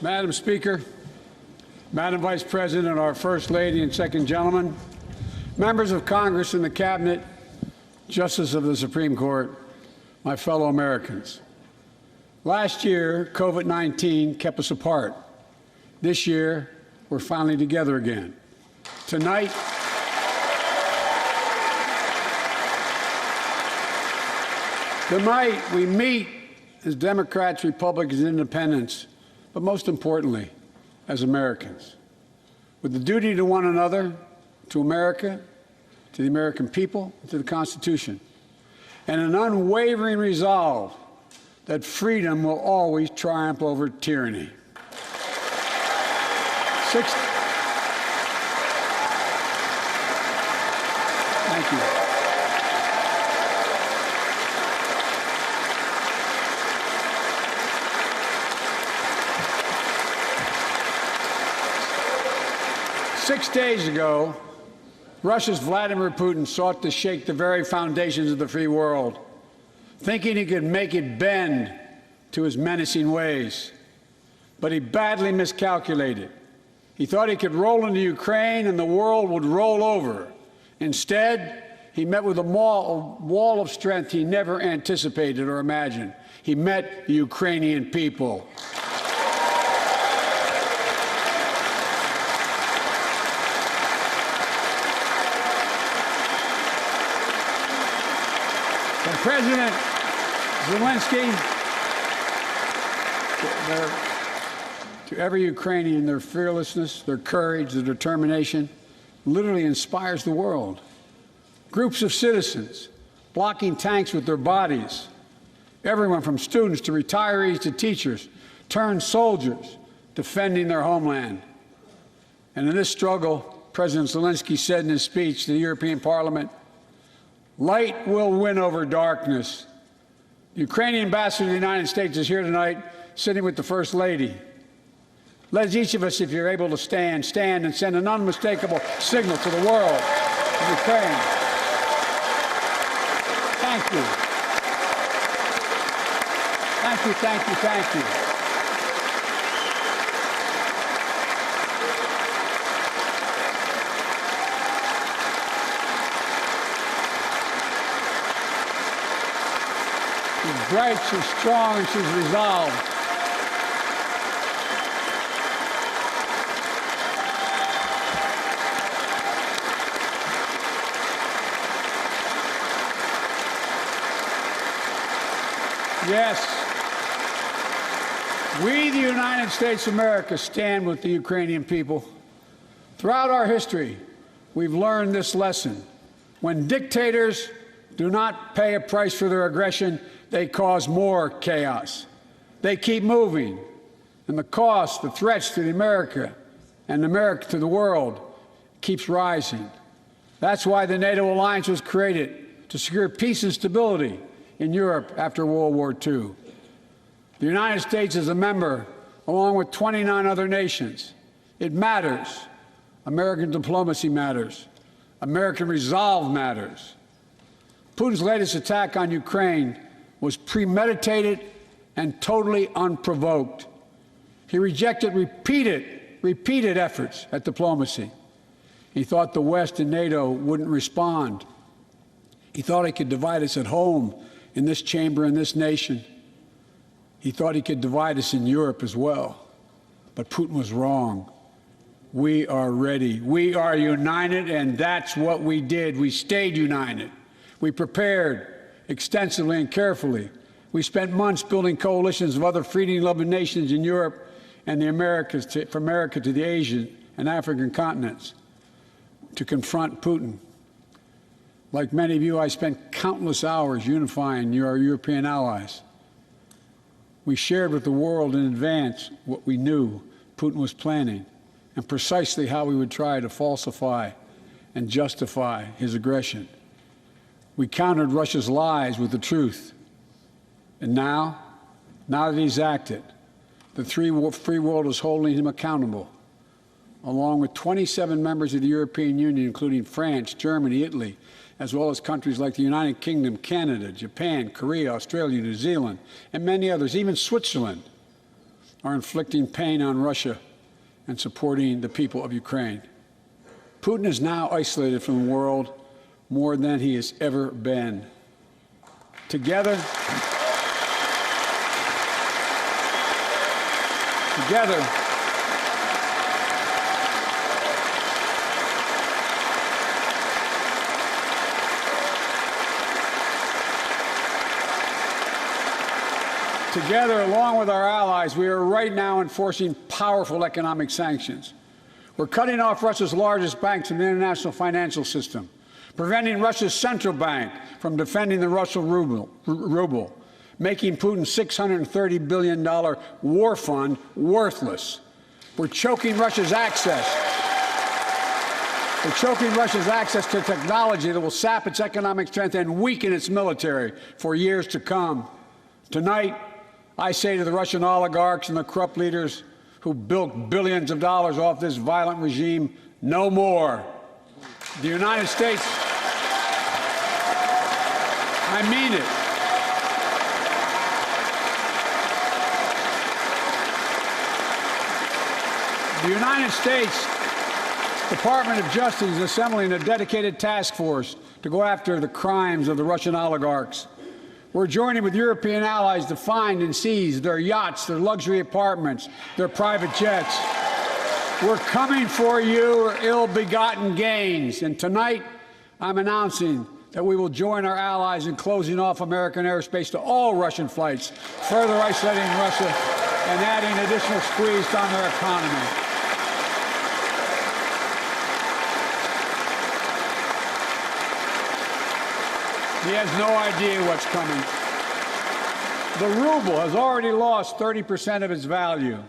Madam Speaker, Madam Vice President, our First Lady and Second Gentleman, members of Congress and the Cabinet, Justices of the Supreme Court, my fellow Americans. Last year, COVID-19 kept us apart. This year, we're finally together again. Tonight, we meet as Democrats, Republicans, and Independents, but most importantly, as Americans, with the duty to one another, to America, to the American people, to the Constitution, and an unwavering resolve that freedom will always triumph over tyranny. Thank you. 6 days ago, Russia's Vladimir Putin sought to shake the very foundations of the free world, thinking he could make it bend to his menacing ways. But he badly miscalculated. He thought he could roll into Ukraine and the world would roll over. Instead, he met with a wall of strength he never anticipated or imagined. He met the Ukrainian people. President Zelensky, to every Ukrainian, their fearlessness, their courage, their determination literally inspires the world. Groups of citizens blocking tanks with their bodies, everyone from students to retirees to teachers, turned soldiers defending their homeland. And in this struggle, President Zelensky said in his speech to the European Parliament, "Light will win over darkness." The Ukrainian ambassador to the United States is here tonight, sitting with the First Lady. Let each of us, if you're able to stand and send an unmistakable signal to the world of Ukraine. Thank you. Thank you, thank you, thank you. She's bright, she's strong, and she's resolved. Yes, we, the United States of America, stand with the Ukrainian people. Throughout our history, we've learned this lesson. When dictators do not pay a price for their aggression, they cause more chaos. They keep moving, and the cost, the threats to America and America to the world keeps rising. That's why the NATO alliance was created, to secure peace and stability in Europe after World War II. The United States is a member, along with 29 other nations. It matters. American diplomacy matters. American resolve matters. Putin's latest attack on Ukraine was premeditated and totally unprovoked. He rejected repeated efforts at diplomacy. He thought the West and NATO wouldn't respond. He thought he could divide us at home, in this chamber, in this nation. He thought he could divide us in Europe as well. But Putin was wrong. We are ready. We are united, and that's what we did. We stayed united. We prepared extensively and carefully. We spent months building coalitions of other freedom-loving nations in Europe and the Americas, from America to the Asian and African continents, to confront Putin. Like many of you, I spent countless hours unifying our European allies. We shared with the world in advance what we knew Putin was planning and precisely how we would try to falsify and justify his aggression. We countered Russia's lies with the truth. And now that he's acted, the free world is holding him accountable, along with 27 members of the European Union, including France, Germany, Italy, as well as countries like the United Kingdom, Canada, Japan, Korea, Australia, New Zealand, and many others, even Switzerland. are inflicting pain on Russia and supporting the people of Ukraine. Putin is now isolated from the world more than he has ever been. Together, along with our allies, we are right now enforcing powerful economic sanctions. We're cutting off Russia's largest banks in the international financial system, preventing Russia's central bank from defending the Russian ruble, making Putin's $630 billion war fund worthless. We're choking Russia's access. To technology that will sap its economic strength and weaken its military for years to come. Tonight, I say to the Russian oligarchs and the corrupt leaders who bilked billions of dollars off this violent regime, no more. The United States, I mean it. The United States Department of Justice is assembling a dedicated task force to go after the crimes of the Russian oligarchs. We're joining with European allies to find and seize their yachts, their luxury apartments, their private jets. We're coming for your ill-begotten gains. And tonight, I'm announcing that we will join our allies in closing off American airspace to all Russian flights, further isolating Russia and adding additional squeeze on their economy. He has no idea what's coming. The ruble has already lost 30% of its value.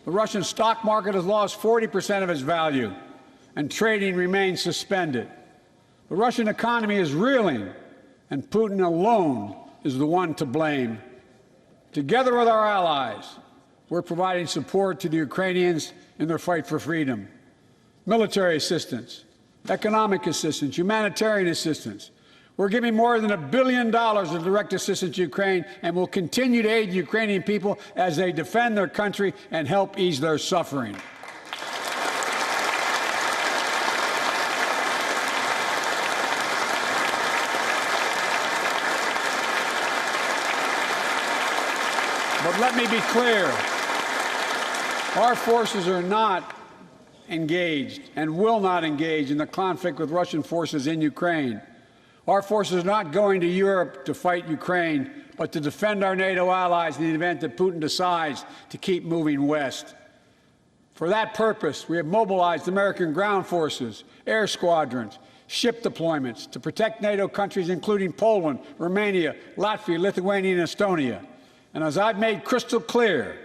The Russian stock market has lost 40% of its value, and trading remains suspended. The Russian economy is reeling, and Putin alone is the one to blame. Together with our allies, we're providing support to the Ukrainians in their fight for freedom. Military assistance, economic assistance, humanitarian assistance. We're giving more than $1 billion of direct assistance to Ukraine, and will continue to aid the Ukrainian people as they defend their country and help ease their suffering. But let me be clear. Our forces are not engaged and will not engage in the conflict with Russian forces in Ukraine. Our forces are not going to Europe to fight Ukraine, but to defend our NATO allies in the event that Putin decides to keep moving west. For that purpose, we have mobilized American ground forces, air squadrons, ship deployments to protect NATO countries, including Poland, Romania, Latvia, Lithuania, and Estonia. And as I've made crystal clear,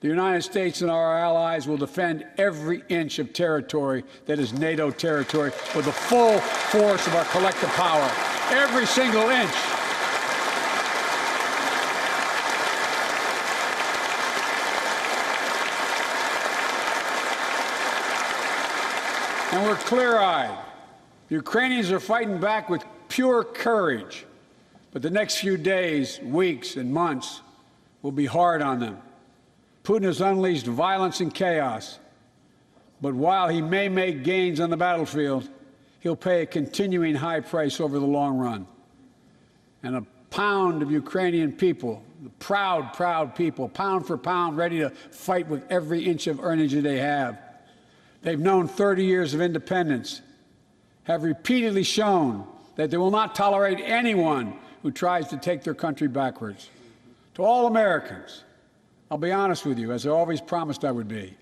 the United States and our allies will defend every inch of territory that is NATO territory with the full force of our collective power. Every single inch. And we're clear-eyed. The Ukrainians are fighting back with pure courage. But the next few days, weeks, and months will be hard on them. Putin has unleashed violence and chaos, but while he may make gains on the battlefield, he'll pay a continuing high price over the long run. And a pound of Ukrainian people, the proud, proud people, pound for pound, ready to fight with every inch of energy they have. They've known 30 years of independence, have repeatedly shown that they will not tolerate anyone who tries to take their country backwards. To all Americans, I'll be honest with you, as I always promised I would be.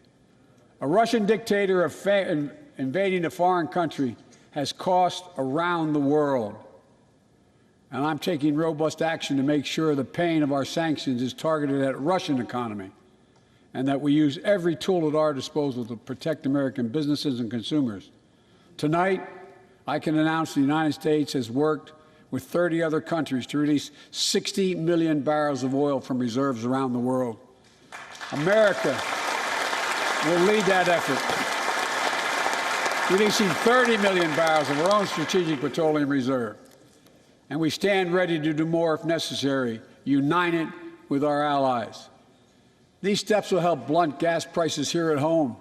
A Russian dictator invading a foreign country has cost around the world. And I'm taking robust action to make sure the pain of our sanctions is targeted at the Russian economy, and that we use every tool at our disposal to protect American businesses and consumers. Tonight, I can announce the United States has worked with 30 other countries to release 60 million barrels of oil from reserves around the world. America will lead that effort, releasing 30 million barrels of our own strategic petroleum reserve. And we stand ready to do more if necessary, united with our allies. These steps will help blunt gas prices here at home,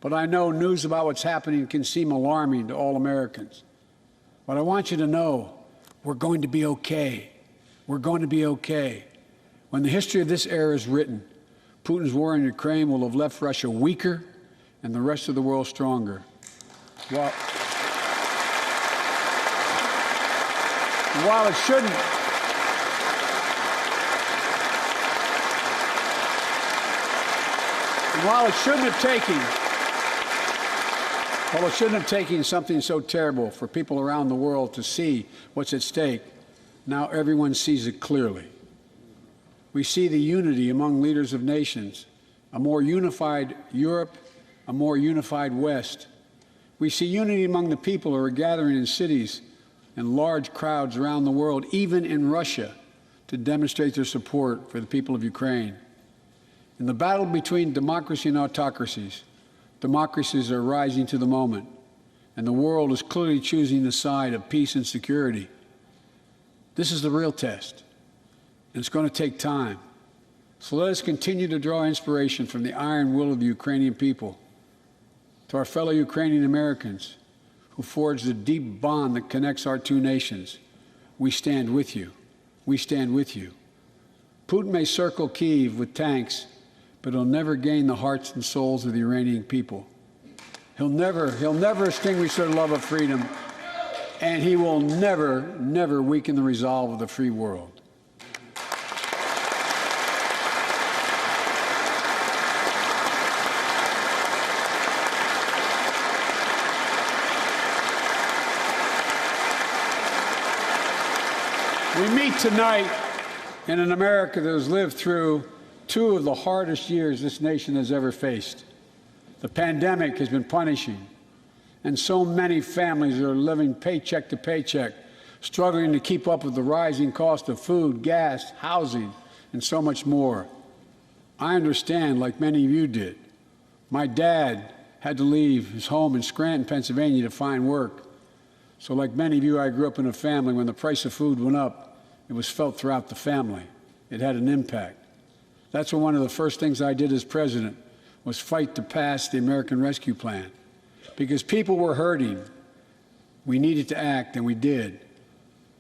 but I know news about what's happening can seem alarming to all Americans. But I want you to know we're going to be okay. We're going to be okay. When the history of this era is written, Putin's war in Ukraine will have left Russia weaker and the rest of the world stronger. While it shouldn't have taken something so terrible for people around the world to see what's at stake, now everyone sees it clearly. We see the unity among leaders of nations, a more unified Europe, a more unified West. We see unity among the people who are gathering in cities and large crowds around the world, even in Russia, to demonstrate their support for the people of Ukraine. In the battle between democracy and autocracies, democracies are rising to the moment, and the world is clearly choosing the side of peace and security. This is the real test, and it's going to take time. So let us continue to draw inspiration from the iron will of the Ukrainian people. To our fellow Ukrainian Americans who forged the deep bond that connects our two nations, we stand with you. We stand with you. Putin may circle Kyiv with tanks, but he'll never gain the hearts and souls of the Iranian people. He'll never extinguish their love of freedom, and he will never weaken the resolve of the free world. We meet tonight in an America that has lived through two of the hardest years this nation has ever faced. The pandemic has been punishing, and so many families are living paycheck to paycheck, struggling to keep up with the rising cost of food, gas, housing, and so much more. I understand, like many of you did. My dad had to leave his home in Scranton, Pennsylvania to find work. So like many of you, I grew up in a family when the price of food went up, it was felt throughout the family. It had an impact. That's when one of the first things I did as president was fight to pass the American Rescue Plan. Because people were hurting, we needed to act, and we did.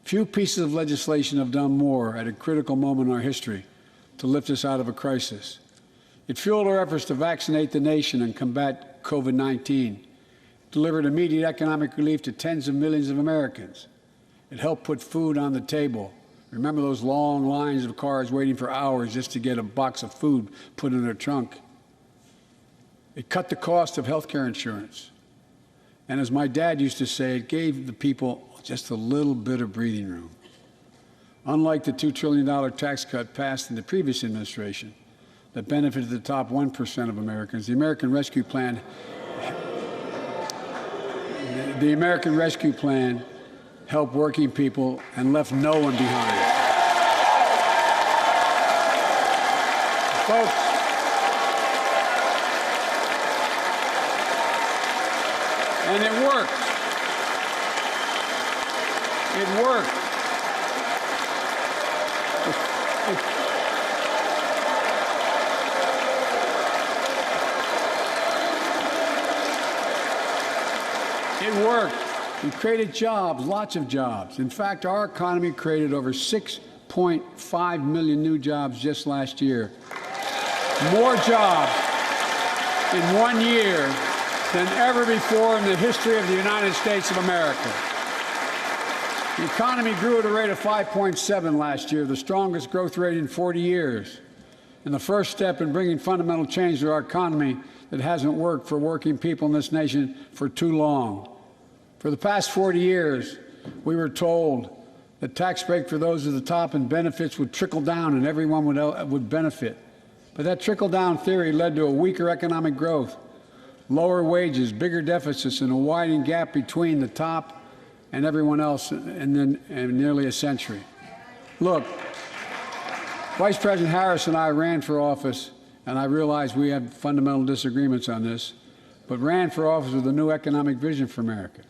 Few pieces of legislation have done more at a critical moment in our history to lift us out of a crisis. It fueled our efforts to vaccinate the nation and combat COVID-19, delivered immediate economic relief to tens of millions of Americans. It helped put food on the table. Remember those long lines of cars waiting for hours just to get a box of food put in their trunk. It cut the cost of health care insurance. And as my dad used to say, it gave the people just a little bit of breathing room. Unlike the $2 trillion tax cut passed in the previous administration that benefited the top 1% of Americans, the American Rescue Plan helped working people and left no one behind. Folks, and it worked. It worked. It worked. We created jobs, lots of jobs. In fact, our economy created over 6.5 million new jobs just last year. More jobs in 1 year than ever before in the history of the United States of America. The economy grew at a rate of 5.7 last year, the strongest growth rate in 40 years, and the first step in bringing fundamental change to our economy that hasn't worked for working people in this nation for too long. For the past 40 years, we were told that tax break for those at the top and benefits would trickle down and everyone would benefit. But that trickle-down theory led to a weaker economic growth, lower wages, bigger deficits, and a widening gap between the top and everyone else in nearly a century. Look, Vice President Harris and I ran for office, and I realize we have fundamental disagreements on this, but ran for office with a new economic vision for America.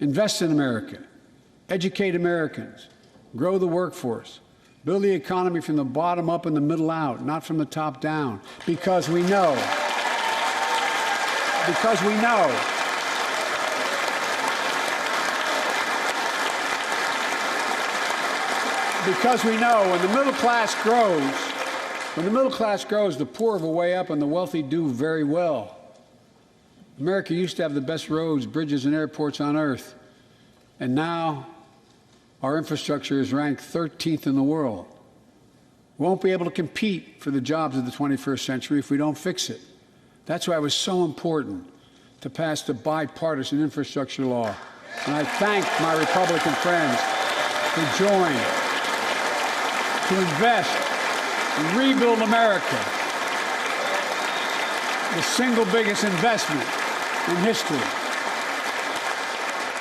Invest in America, educate Americans, grow the workforce, Build the economy from the bottom up and the middle out, not from the top down. Because we know. Because we know. Because we know when the middle class grows, the poor have a way up and the wealthy do very well. America used to have the best roads, bridges, and airports on earth. And now our infrastructure is ranked 13th in the world. We won't be able to compete for the jobs of the 21st century if we don't fix it. That's why it was so important to pass the bipartisan infrastructure law. And I thank my Republican friends who joined to invest and rebuild America, the single biggest investment in history.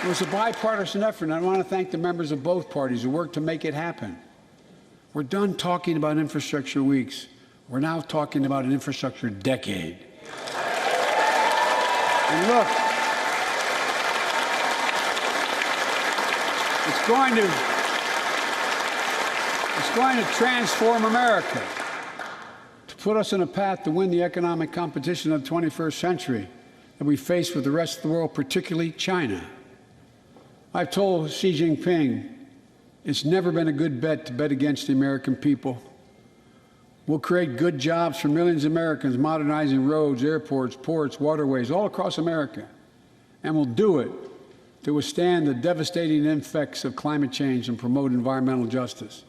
It was a bipartisan effort, and I want to thank the members of both parties who worked to make it happen. We're done talking about infrastructure weeks. We're now talking about an infrastructure decade. And look, it's going to transform America, to put us on a path to win the economic competition of the 21st century that we face with the rest of the world, particularly China. I've told Xi Jinping it's never been a good bet to bet against the American people. We'll create good jobs for millions of Americans, modernizing roads, airports, ports, waterways, all across America. And we'll do it to withstand the devastating effects of climate change and promote environmental justice.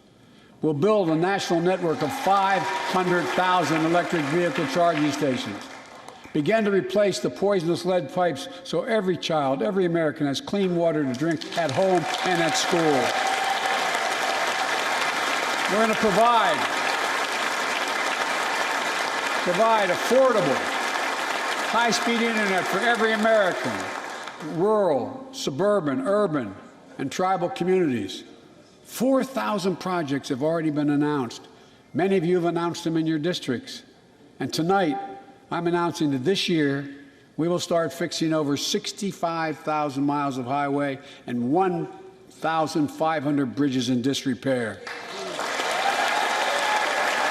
We'll build a national network of 500,000 electric vehicle charging stations. Begin to replace the poisonous lead pipes so every child, every American has clean water to drink at home and at school. We're going to provide affordable, high-speed internet for every American, rural, suburban, urban, and tribal communities. 4,000 projects have already been announced. Many of you have announced them in your districts. And tonight, I'm announcing that this year, we will start fixing over 65,000 miles of highway and 1,500 bridges in disrepair.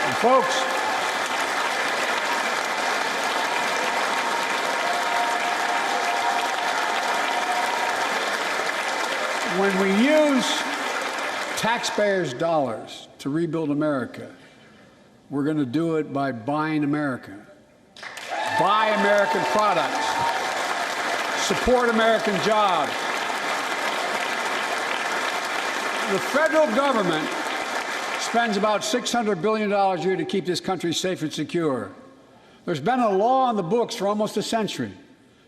And folks, when we use taxpayers' dollars to rebuild America, we're going to do it by buying America. Buy American products. Support American jobs. The federal government spends about $600 billion a year to keep this country safe and secure. There's been a law on the books for almost a century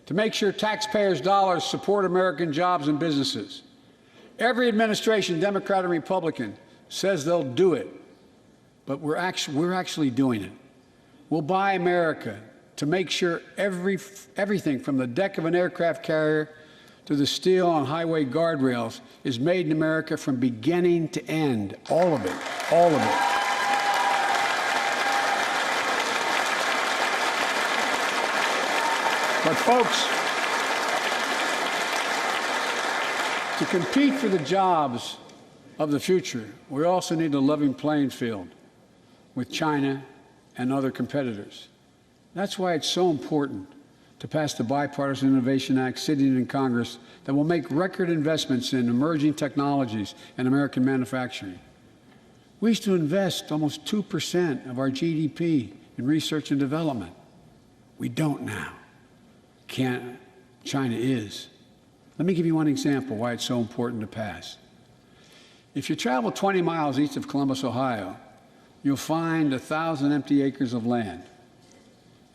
to make sure taxpayers' dollars support American jobs and businesses. Every administration, Democrat and Republican, says they'll do it, but we're actually doing it. We'll buy America to make sure everything from the deck of an aircraft carrier to the steel on highway guardrails is made in America from beginning to end. All of it. All of it. But folks, to compete for the jobs of the future, we also need a level playing field with China and other competitors. That's why it's so important to pass the Bipartisan Innovation Act sitting in Congress that will make record investments in emerging technologies and American manufacturing. We used to invest almost 2% of our GDP in research and development. We don't now. China is. Let me give you one example why it's so important to pass. If you travel 20 miles east of Columbus, Ohio, you'll find 1,000 empty acres of land.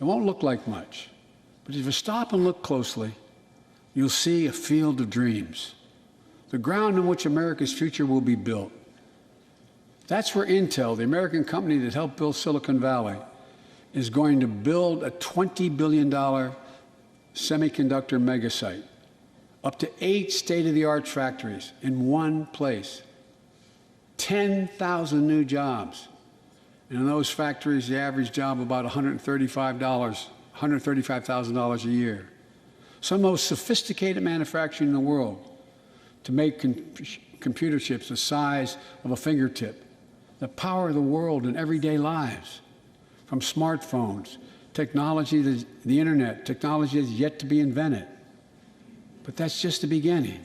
It won't look like much, but if you stop and look closely, you'll see a field of dreams, the ground on which America's future will be built. That's where Intel, the American company that helped build Silicon Valley, is going to build a $20 billion semiconductor megasite, up to 8 state-of-the-art factories in one place, 10,000 new jobs. And in those factories, the average job about $135,000 a year. Some of the most sophisticated manufacturing in the world to make computer chips the size of a fingertip, the power of the world in everyday lives, from smartphones, technology to the internet, technology is yet to be invented. But that's just the beginning.